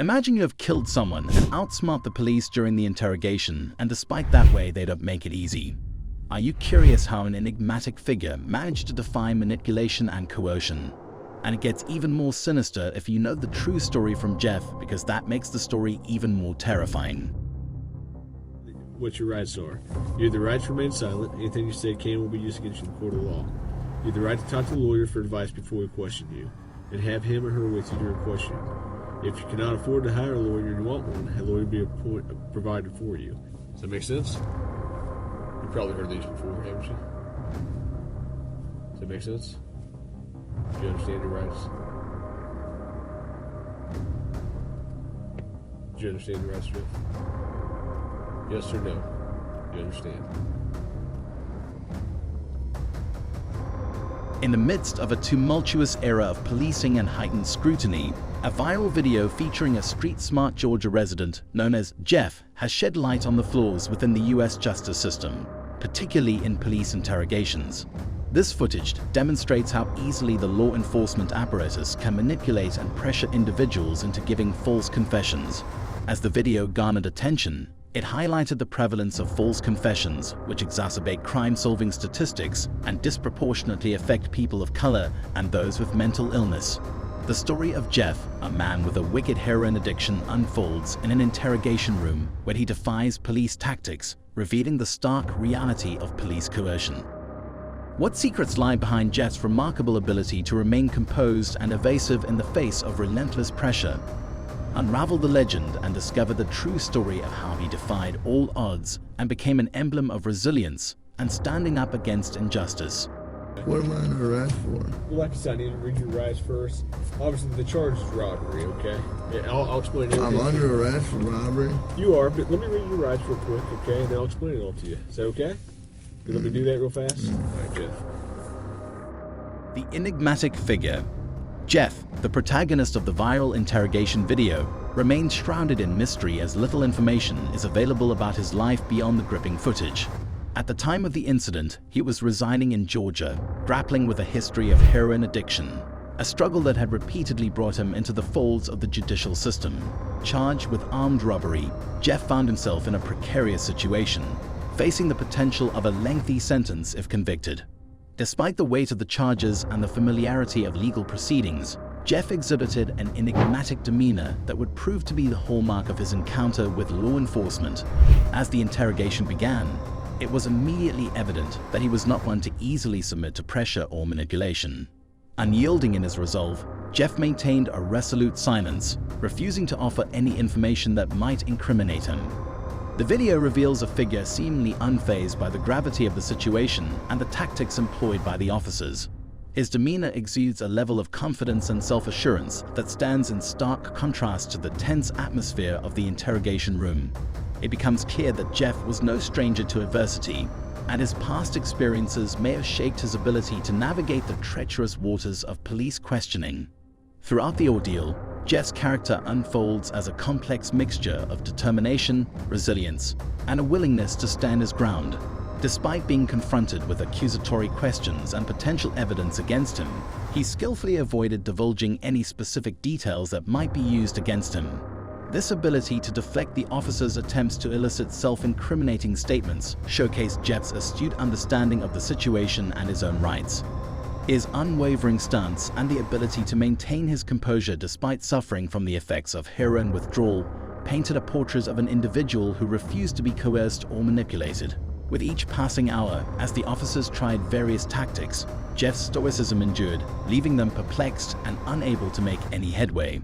Imagine you have killed someone and outsmart the police during the interrogation, and despite that way, they don't make it easy. Are you curious how an enigmatic figure managed to defy manipulation and coercion? And it gets even more sinister if you know the true story from Jeff, because that makes the story even more terrifying. What your rights are. You have the right to remain silent. Anything you say can will be used against you in the court of law. You have the right to talk to a lawyer for advice before we question you, and have him or her with you during questioning. If you cannot afford to hire a lawyer and you want one, a lawyer will be provided for you. Does that make sense? You've probably heard these before, haven't you? Does that make sense? Do you understand your rights? Do you understand your rights, Jeff? Yes or no? You understand? In the midst of a tumultuous era of policing and heightened scrutiny, a viral video featuring a street-smart Georgia resident known as Jeff has shed light on the flaws within the US justice system, particularly in police interrogations. This footage demonstrates how easily the law enforcement apparatus can manipulate and pressure individuals into giving false confessions. As the video garnered attention, it highlighted the prevalence of false confessions, which exacerbate crime-solving statistics and disproportionately affect people of color and those with mental illness. The story of Jeff, a man with a wicked heroin addiction, unfolds in an interrogation room where he defies police tactics, revealing the stark reality of police coercion. What secrets lie behind Jeff's remarkable ability to remain composed and evasive in the face of relentless pressure? Unravel the legend and discover the true story of how he defied all odds and became an emblem of resilience and standing up against injustice. What am I under arrest for? Well, like I said, I need to read your rights first. Obviously, the charge is robbery, okay? Yeah, I'll explain everything. I'm under arrest for robbery? You are, but let me read your rights real quick, okay? And then I'll explain it all to you. Is that okay? You let me do that real fast? All right, Jeff. The enigmatic figure. Jeff, the protagonist of the viral interrogation video, remains shrouded in mystery as little information is available about his life beyond the gripping footage. At the time of the incident, he was residing in Georgia, grappling with a history of heroin addiction, a struggle that had repeatedly brought him into the folds of the judicial system. Charged with armed robbery, Jeff found himself in a precarious situation, facing the potential of a lengthy sentence if convicted. Despite the weight of the charges and the familiarity of legal proceedings, Jeff exhibited an enigmatic demeanor that would prove to be the hallmark of his encounter with law enforcement. As the interrogation began, it was immediately evident that he was not one to easily submit to pressure or manipulation. Unyielding in his resolve, Jeff maintained a resolute silence, refusing to offer any information that might incriminate him. The video reveals a figure seemingly unfazed by the gravity of the situation and the tactics employed by the officers. His demeanor exudes a level of confidence and self-assurance that stands in stark contrast to the tense atmosphere of the interrogation room. It becomes clear that Jeff was no stranger to adversity, and his past experiences may have shaped his ability to navigate the treacherous waters of police questioning. Throughout the ordeal, Jeff's character unfolds as a complex mixture of determination, resilience, and a willingness to stand his ground. Despite being confronted with accusatory questions and potential evidence against him, he skillfully avoided divulging any specific details that might be used against him. This ability to deflect the officers' attempts to elicit self-incriminating statements showcased Jeff's astute understanding of the situation and his own rights. His unwavering stance and the ability to maintain his composure despite suffering from the effects of heroin withdrawal painted a portrait of an individual who refused to be coerced or manipulated. With each passing hour, as the officers tried various tactics, Jeff's stoicism endured, leaving them perplexed and unable to make any headway.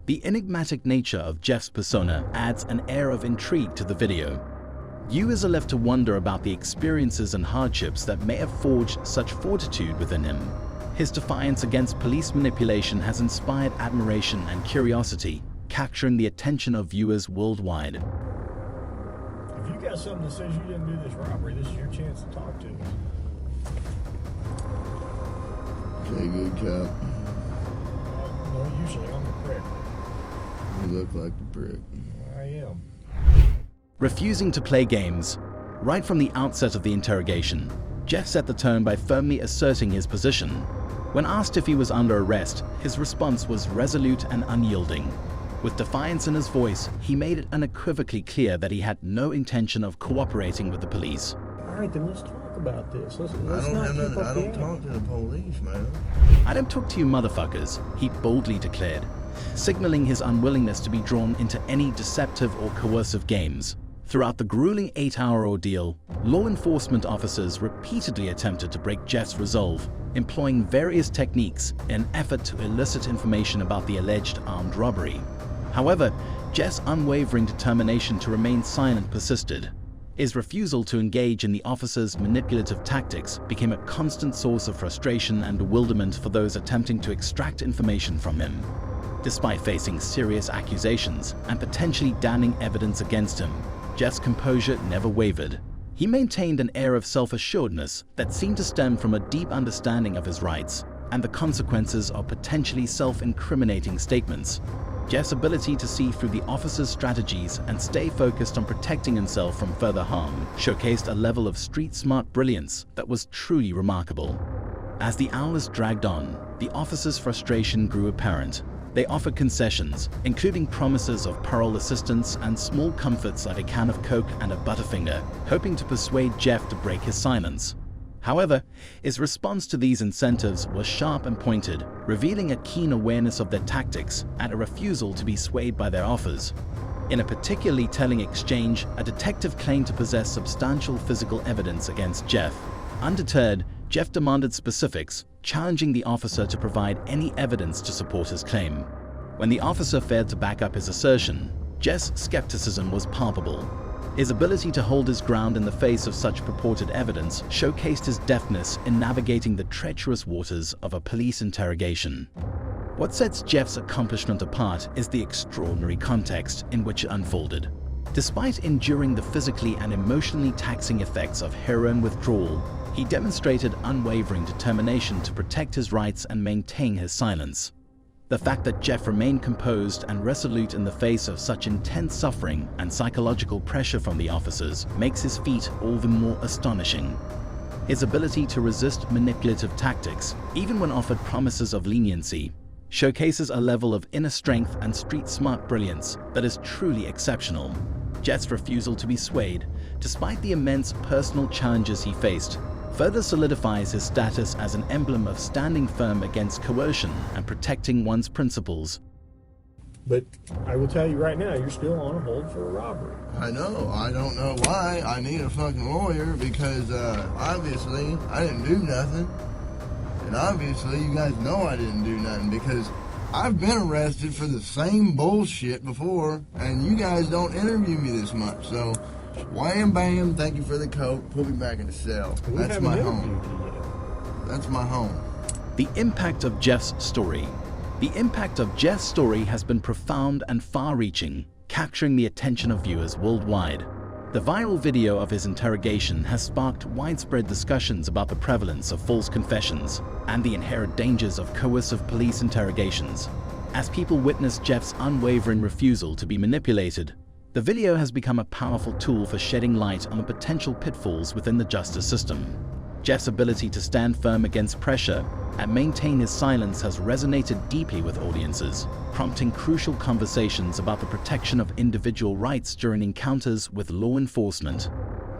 The enigmatic nature of Jeff's persona adds an air of intrigue to the video. Viewers are left to wonder about the experiences and hardships that may have forged such fortitude within him. His defiance against police manipulation has inspired admiration and curiosity, capturing the attention of viewers worldwide. If you got something that says you didn't do this robbery, this is your chance to talk to us. Okay, good cop. No, usually I'm the prick. You look like the prick. I am. Refusing to play games. Right from the outset of the interrogation, Jeff set the tone by firmly asserting his position. When asked if he was under arrest, his response was resolute and unyielding. With defiance in his voice, he made it unequivocally clear that he had no intention of cooperating with the police. All right, then let's talk about this. Let's I not don't keep up the talk to the police, man. "I don't talk to you motherfuckers," he boldly declared, signaling his unwillingness to be drawn into any deceptive or coercive games. Throughout the grueling 8-hour ordeal, law enforcement officers repeatedly attempted to break Jeff's resolve, employing various techniques in an effort to elicit information about the alleged armed robbery. However, Jeff's unwavering determination to remain silent persisted. His refusal to engage in the officers' manipulative tactics became a constant source of frustration and bewilderment for those attempting to extract information from him. Despite facing serious accusations and potentially damning evidence against him, Jeff's composure never wavered. He maintained an air of self-assuredness that seemed to stem from a deep understanding of his rights and the consequences of potentially self-incriminating statements. Jeff's ability to see through the officer's strategies and stay focused on protecting himself from further harm showcased a level of street-smart brilliance that was truly remarkable. As the hours dragged on, the officers' frustration grew apparent. They offered concessions, including promises of parole assistance and small comforts like a can of Coke and a Butterfinger, hoping to persuade Jeff to break his silence. However, his response to these incentives was sharp and pointed, revealing a keen awareness of their tactics and a refusal to be swayed by their offers. In a particularly telling exchange, a detective claimed to possess substantial physical evidence against Jeff. Undeterred, Jeff demanded specifics, challenging the officer to provide any evidence to support his claim. When the officer failed to back up his assertion, Jeff's skepticism was palpable. His ability to hold his ground in the face of such purported evidence showcased his deftness in navigating the treacherous waters of a police interrogation. What sets Jeff's accomplishment apart is the extraordinary context in which it unfolded. Despite enduring the physically and emotionally taxing effects of heroin withdrawal, he demonstrated unwavering determination to protect his rights and maintain his silence. The fact that Jeff remained composed and resolute in the face of such intense suffering and psychological pressure from the officers makes his feat all the more astonishing. His ability to resist manipulative tactics, even when offered promises of leniency, showcases a level of inner strength and street-smart brilliance that is truly exceptional. Jeff's refusal to be swayed, despite the immense personal challenges he faced, further solidifies his status as an emblem of standing firm against coercion and protecting one's principles. But I will tell you right now, you're still on a hold for a robbery. I know. I don't know why. I need a fucking lawyer because obviously I didn't do nothing. And obviously you guys know I didn't do nothing because I've been arrested for the same bullshit before and you guys don't interview me this much. So wham bam, thank you for the Coke, put me back in the cell. That's my home. That's my home. The impact of Jeff's story. The impact of Jeff's story has been profound and far-reaching, capturing the attention of viewers worldwide. The viral video of his interrogation has sparked widespread discussions about the prevalence of false confessions and the inherent dangers of coercive police interrogations. As people witness Jeff's unwavering refusal to be manipulated, the video has become a powerful tool for shedding light on the potential pitfalls within the justice system. Jeff's ability to stand firm against pressure and maintain his silence has resonated deeply with audiences, prompting crucial conversations about the protection of individual rights during encounters with law enforcement.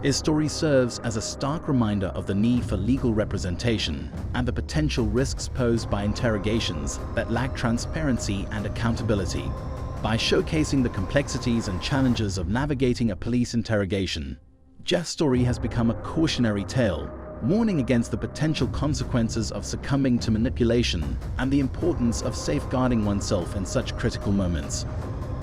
His story serves as a stark reminder of the need for legal representation and the potential risks posed by interrogations that lack transparency and accountability. By showcasing the complexities and challenges of navigating a police interrogation, Jeff's story has become a cautionary tale, warning against the potential consequences of succumbing to manipulation and the importance of safeguarding oneself in such critical moments.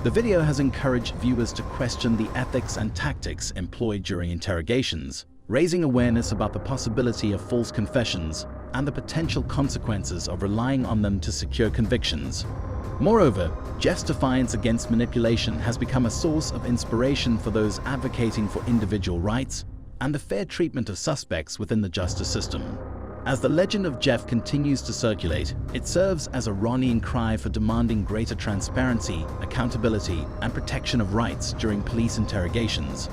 The video has encouraged viewers to question the ethics and tactics employed during interrogations, raising awareness about the possibility of false confessions and the potential consequences of relying on them to secure convictions. Moreover, Jeff's defiance against manipulation has become a source of inspiration for those advocating for individual rights and the fair treatment of suspects within the justice system. As the legend of Jeff continues to circulate, it serves as a rallying cry for demanding greater transparency, accountability, and protection of rights during police interrogations.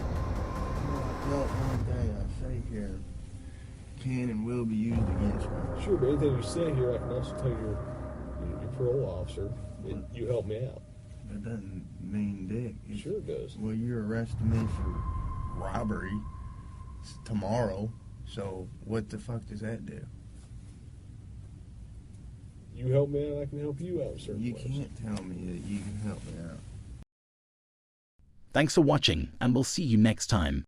No, one thing I say here can and will be used against me. Sure, but anything you say here, I can also tell your parole officer, and you help me out. That doesn't mean dick. Sure it does. Well, you're arresting me for robbery tomorrow, so what the fuck does that do? You help me out, I can help you out, sir. You can't tell me that you can help me out. Thanks for watching, and we'll see you next time.